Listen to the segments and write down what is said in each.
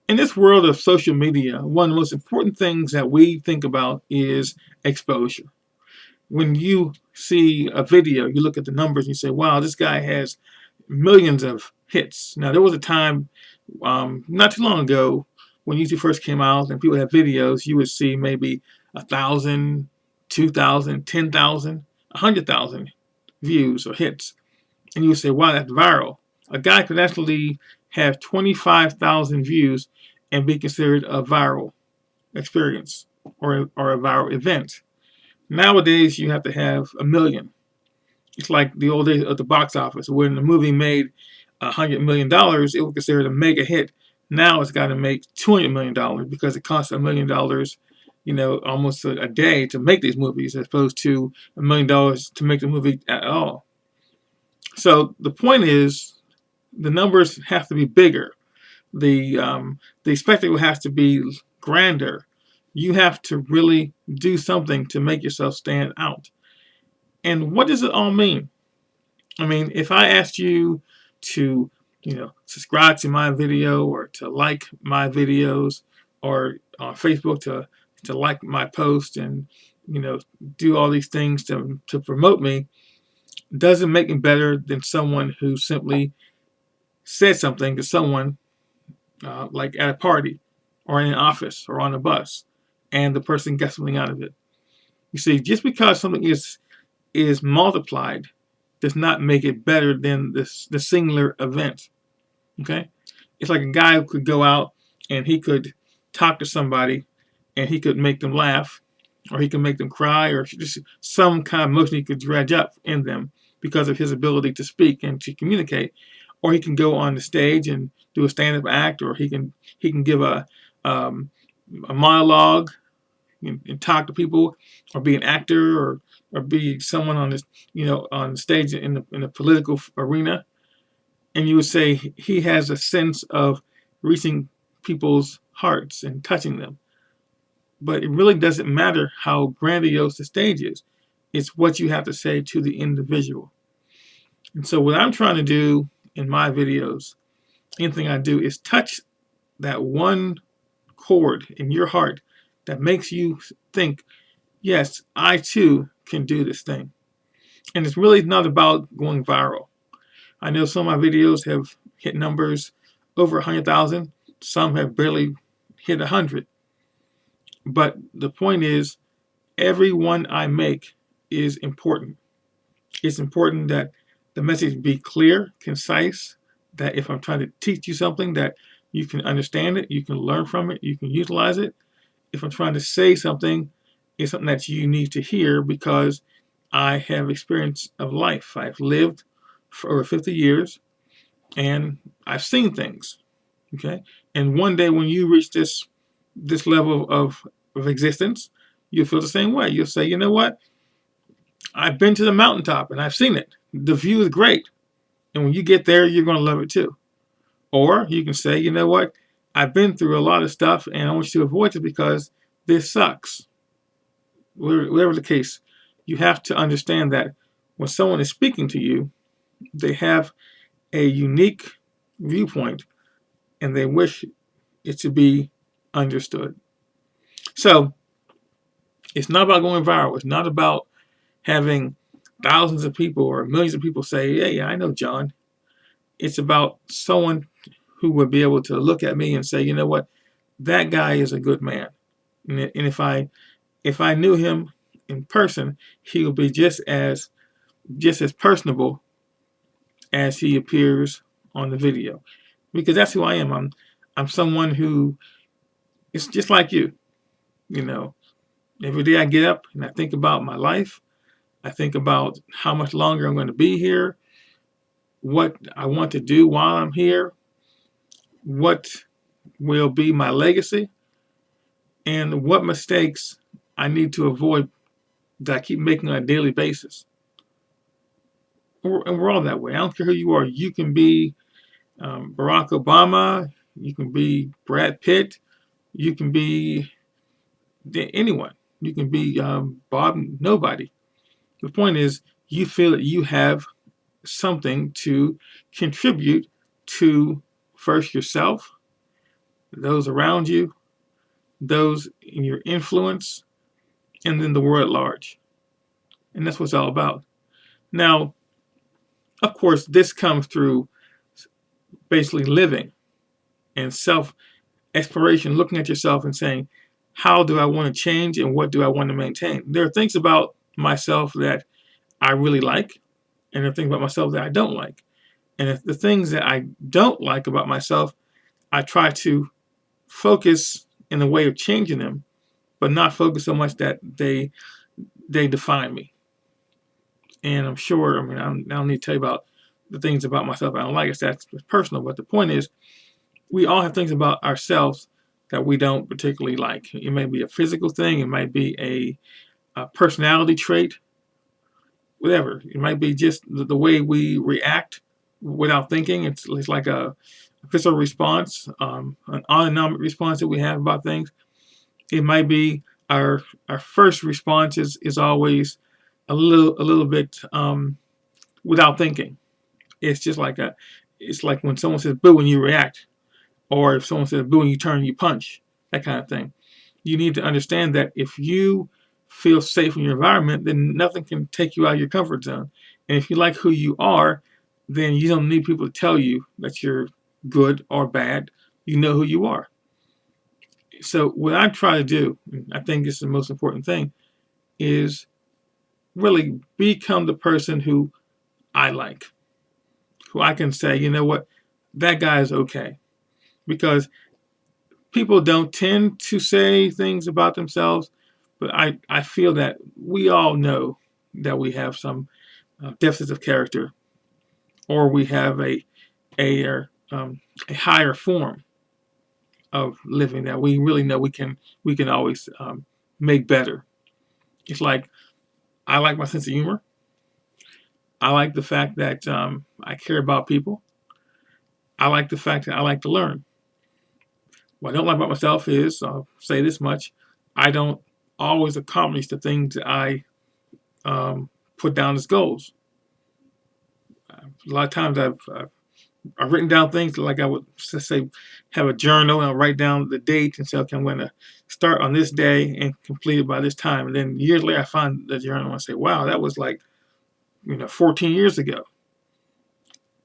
In this world of social media, one of the most important things that we think about is exposure. When you see a video, you look at the numbers and you say, wow, this guy has millions of hits. Now, there was a time not too long ago when YouTube first came out and people had videos, you would see maybe 1,000, 2,000, 10,000, 100,000 views or hits. And you would say, wow, that's viral. A guy could actually have 25,000 views and be considered a viral experience or a viral event. Nowadays, you have to have a million. It's like the old days of the box office. When the movie made $100 million, it was considered a mega hit. Now it's got to make $200 million because it costs $1 million, almost a day to make these movies, as opposed to $1 million to make the movie at all. So the point is, the numbers have to be bigger. The spectacle has to be grander. You have to really do something to make yourself stand out. And what does it all mean? I mean, if I asked you to, subscribe to my video or to like my videos, or on Facebook to like my post and, do all these things to promote me, doesn't make me better than someone who simply said something to someone like at a party or in an office or on a bus, and the person gets something out of it. You see, just because something is multiplied does not make it better than the singular event. Okay? It's like a guy who could go out and he could talk to somebody and he could make them laugh, or he could make them cry, or just some kind of emotion he could dredge up in them because of his ability to speak and to communicate. Or he can go on the stage and do a stand-up act, or he can give a monologue and talk to people, or be an actor, or be someone on this, on stage in the political arena. And you would say he has a sense of reaching people's hearts and touching them. But it really doesn't matter how grandiose the stage is. It's what you have to say to the individual. And so what I'm trying to do in my videos, anything I do, is touch that one chord in your heart that makes you think, yes, I too can do this thing. And it's really not about going viral. I know some of my videos have hit numbers over 100,000. Some have barely hit 100. But the point is, every one I make is important. It's important that the message be clear, concise, that if I'm trying to teach you something, that you can understand it, you can learn from it, you can utilize it. If I'm trying to say something, it's something that you need to hear because I have experience of life. I've lived for over 50 years and I've seen things. Okay? And one day when you reach this level of existence, you'll feel the same way. You'll say, you know what? I've been to the mountaintop and I've seen it. The view is great. And when you get there, you're going to love it too. Or you can say, you know what? I've been through a lot of stuff and I want you to avoid it because this sucks. Whatever the case, you have to understand that when someone is speaking to you, they have a unique viewpoint and they wish it to be understood. So it's not about going viral. It's not about having thousands of people or millions of people say, hey, I know John. It's about someone who would be able to look at me and say, you know what, that guy is a good man. And if I knew him in person, he would be just as personable as he appears on the video. Because that's who I am. I'm someone who is just like you. Every day I get up and I think about my life. I think about how much longer I'm going to be here, what I want to do while I'm here, what will be my legacy, and what mistakes I need to avoid that I keep making on a daily basis. And we're all that way. I don't care who you are. You can be Barack Obama. You can be Brad Pitt. You can be anyone. You can be Bob Nobody. The point is, you feel that you have something to contribute to first yourself, those around you, those in your influence, and then the world at large. And that's what it's all about. Now, of course, this comes through basically living and self exploration, looking at yourself and saying, how do I want to change and what do I want to maintain? There are things about myself that I really like, and there are things about myself that I don't like. And if the things that I don't like about myself, I try to focus in a way of changing them, but not focus so much that they define me. And I'm sure, I don't need to tell you about the things about myself I don't like. That's personal. But the point is, we all have things about ourselves that we don't particularly like. It may be a physical thing. It might be a personality trait, whatever. It might be just the way we react without thinking. It's like a visceral response, an autonomic response that we have about things. It might be our first response is always a little bit without thinking. It's just like it's like when someone says boo and you react, or if someone says boo and you turn, you punch, that kind of thing. You need to understand that if you feel safe in your environment, then nothing can take you out of your comfort zone. And if you like who you are, then you don't need people to tell you that you're good or bad. You know who you are. So what I try to do, and I think this is the most important thing, is really become the person who I like, who I can say, you know what, that guy is okay. Because people don't tend to say things about themselves, but I feel that we all know that we have some deficits of character, or we have a higher form of living that we really know we can always make better. It's like I like my sense of humor. I like the fact that I care about people. I like the fact that I like to learn. What I don't like about myself is, I'll say this much, I don't always accomplish the things that I put down as goals. A lot of times I've written down things like I would say, have a journal and I'll write down the date and say, okay, I'm going to start on this day and complete it by this time. And then years later, I find the journal and I say, wow, that was like 14 years ago.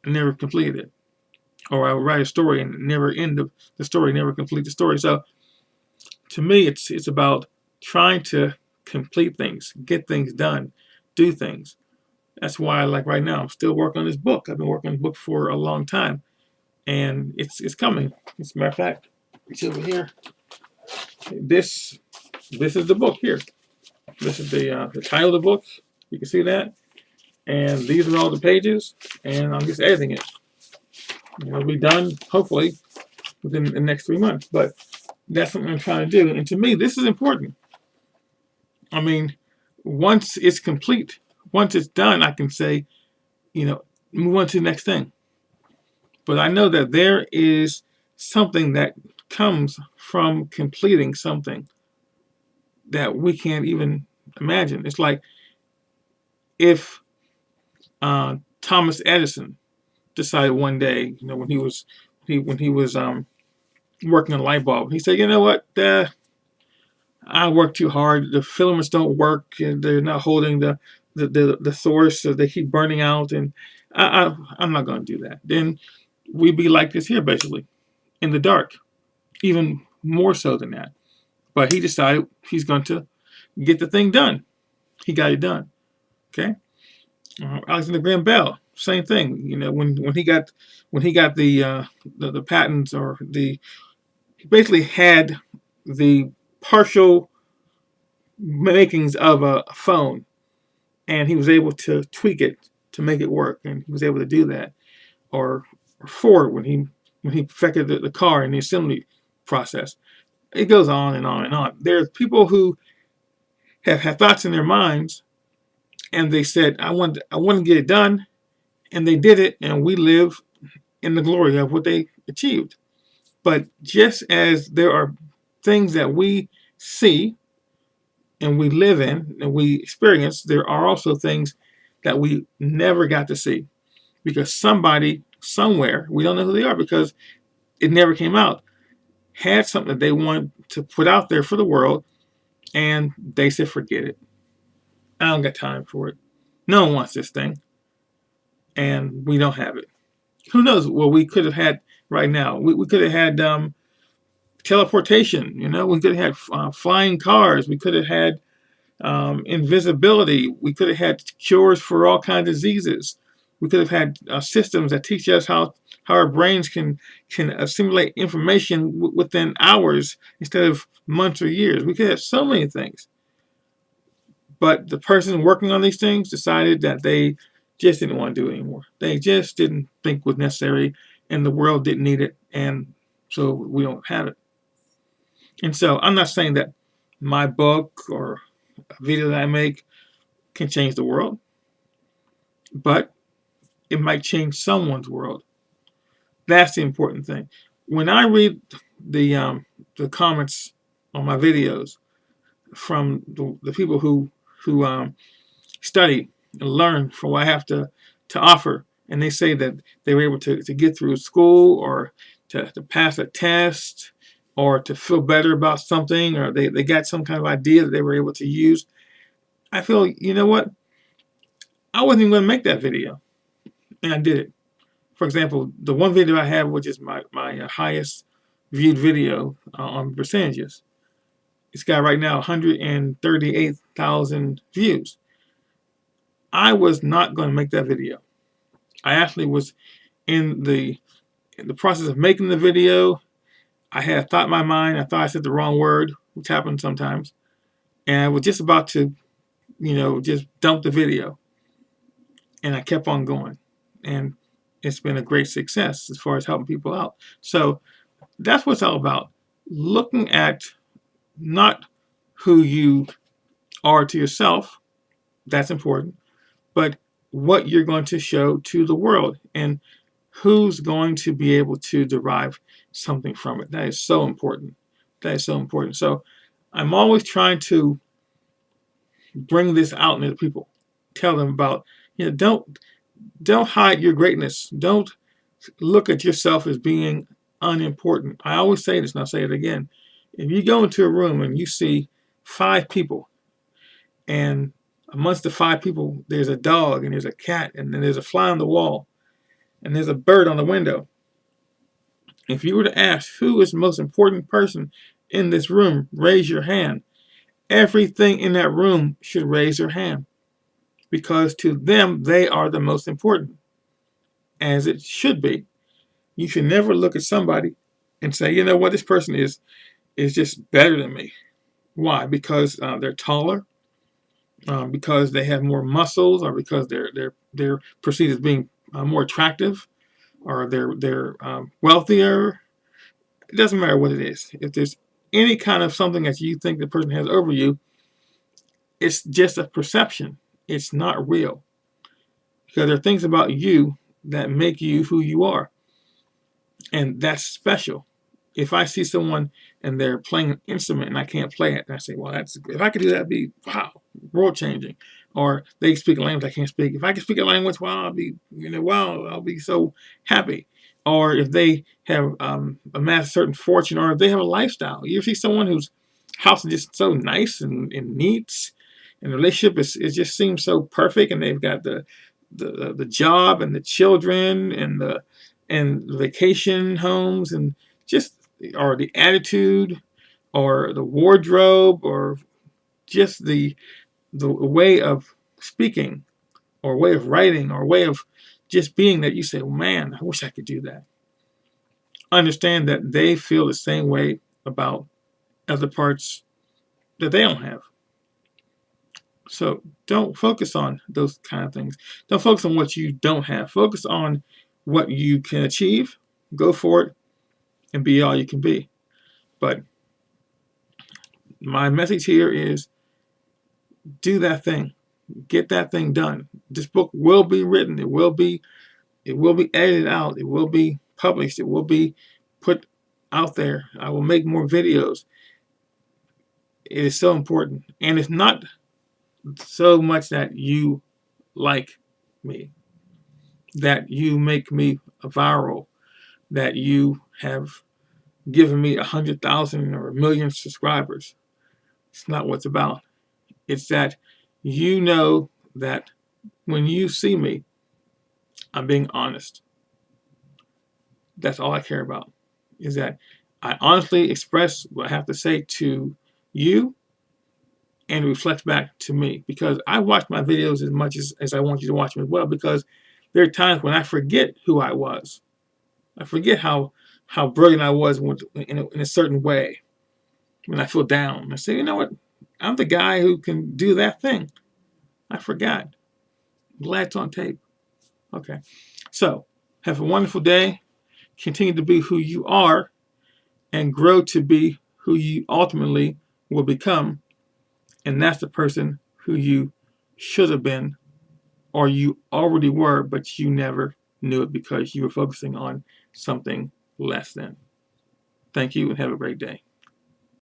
I never completed it. Or I would write a story and never end the story, never complete the story. So to me, it's about trying to complete things, get things done, do things. That's why, like right now, I'm still working on this book. I've been working on this book for a long time, and it's coming. As a matter of fact, it's over here. This is the book here. This is the title of the book. You can see that, and these are all the pages, and I'm just editing it. It'll be done hopefully within the next 3 months. But that's what I'm trying to do, and to me, this is important. I mean, once it's complete, once it's done, I can say, move on to the next thing. But I know that there is something that comes from completing something that we can't even imagine. It's like if Thomas Edison decided one day, when he was working on a light bulb, he said, you know what, I work too hard. The filaments don't work, and they're not holding the source, so they keep burning out, and I'm not going to do that. Then we'd be like this here, basically, in the dark, even more so than that. But he decided he's going to get the thing done. He got it done. Okay. Alexander Graham Bell, same thing. When he got the patents, or he basically had the partial makings of a phone, and he was able to tweak it to make it work, and he was able to do that. Or Ford, when he perfected the car in the assembly process. It goes on and on and on. There's people who have had thoughts in their minds, and they said, I want to get it done, and they did it, and we live in the glory of what they achieved. But just as there are things that we see and we live in and we experience, there are also things that we never got to see, because somebody somewhere, we don't know who they are because it never came out, had something that they wanted to put out there for the world, and they said, forget it. I don't got time for it. No one wants this thing, and we don't have it. Who knows what we could have had right now? We could have had teleportation. We could have had flying cars. We could have had invisibility. We could have had cures for all kinds of diseases. We could have had systems that teach us how our brains can assimilate information within hours instead of months or years. We could have so many things. But the person working on these things decided that they just didn't want to do it anymore. They just didn't think it was necessary, and the world didn't need it, and so we don't have it. And so I'm not saying that my book or a video that I make can change the world, but it might change someone's world. That's the important thing. When I read the comments on my videos from the people who study and learn from what I have to offer, and they say that they were able to get through school, or to pass a test, or to feel better about something, or they got some kind of idea that they were able to use, I feel, you know what? I wasn't even going to make that video, and I did it. For example, the one video I have, which is my highest viewed video on percentages, it's got right now 138,000 views. I was not going to make that video. I actually was in the process of making the video. I had a thought in my mind. I thought I said the wrong word, which happens sometimes. And I was just about to, just dump the video. And I kept on going. And it's been a great success as far as helping people out. So that's what it's all about. Looking at not who you are to yourself, that's important, but what you're going to show to the world, and who's going to be able to derive something from it. That is so important. That is so important. So I'm always trying to bring this out into people. Tell them about, don't hide your greatness. Don't look at yourself as being unimportant. I always say this, and I'll say it again. If you go into a room and you see 5 people, and amongst the 5 people, there's a dog, and there's a cat, and then there's a fly on the wall, and there's a bird on the window. If you were to ask who is the most important person in this room, raise your hand. Everything in that room should raise their hand, because to them, they are the most important, as it should be. You should never look at somebody and say, you know what, this person is just better than me. Why? Because they're taller, because they have more muscles, or because they're perceived as being more attractive, or they're wealthier. It doesn't matter what it is. If there's any kind of something that you think the person has over you, it's just a perception. It's not real. Because there are things about you that make you who you are. And that's special. If I see someone and they're playing an instrument and I can't play it, and I say, well, if I could do that, it'd be, wow, world changing. Or they speak a language I can't speak. If I can speak a language, wow, I'll be so happy. Or if they have amassed a certain fortune, or if they have a lifestyle. You see someone whose house is just so nice and neat, and the relationship it just seems so perfect, and they've got the job and the children and the vacation homes, and just, or the attitude, or the wardrobe, or just the way of speaking, or way of writing, or way of just being, that you say, well, man, I wish I could do that. Understand that they feel the same way about other parts that they don't have. So don't focus on those kind of things. Don't focus on what you don't have. Focus on what you can achieve. Go for it and be all you can be. But my message here is, do that thing. Get that thing done. This book will be written. It will be edited out. It will be published. It will be put out there. I will make more videos. It is so important. And it's not so much that you like me, that you make me viral, that you have giving me 100,000 or 1,000,000 subscribers. It's not what it's about. It's that you know that when you see me, I'm being honest. That's all I care about, is that I honestly express what I have to say to you and reflect back to me, because I watch my videos as much as I want you to watch them as well, because there are times when I forget who I was. I forget how brilliant I was in a certain way when I feel down. I say, you know what? I'm the guy who can do that thing. I forgot. I'm glad it's on tape. Okay. So, have a wonderful day. Continue to be who you are and grow to be who you ultimately will become. And that's the person who you should have been, or you already were, but you never knew it because you were focusing on something less than. Thank you and have a great day.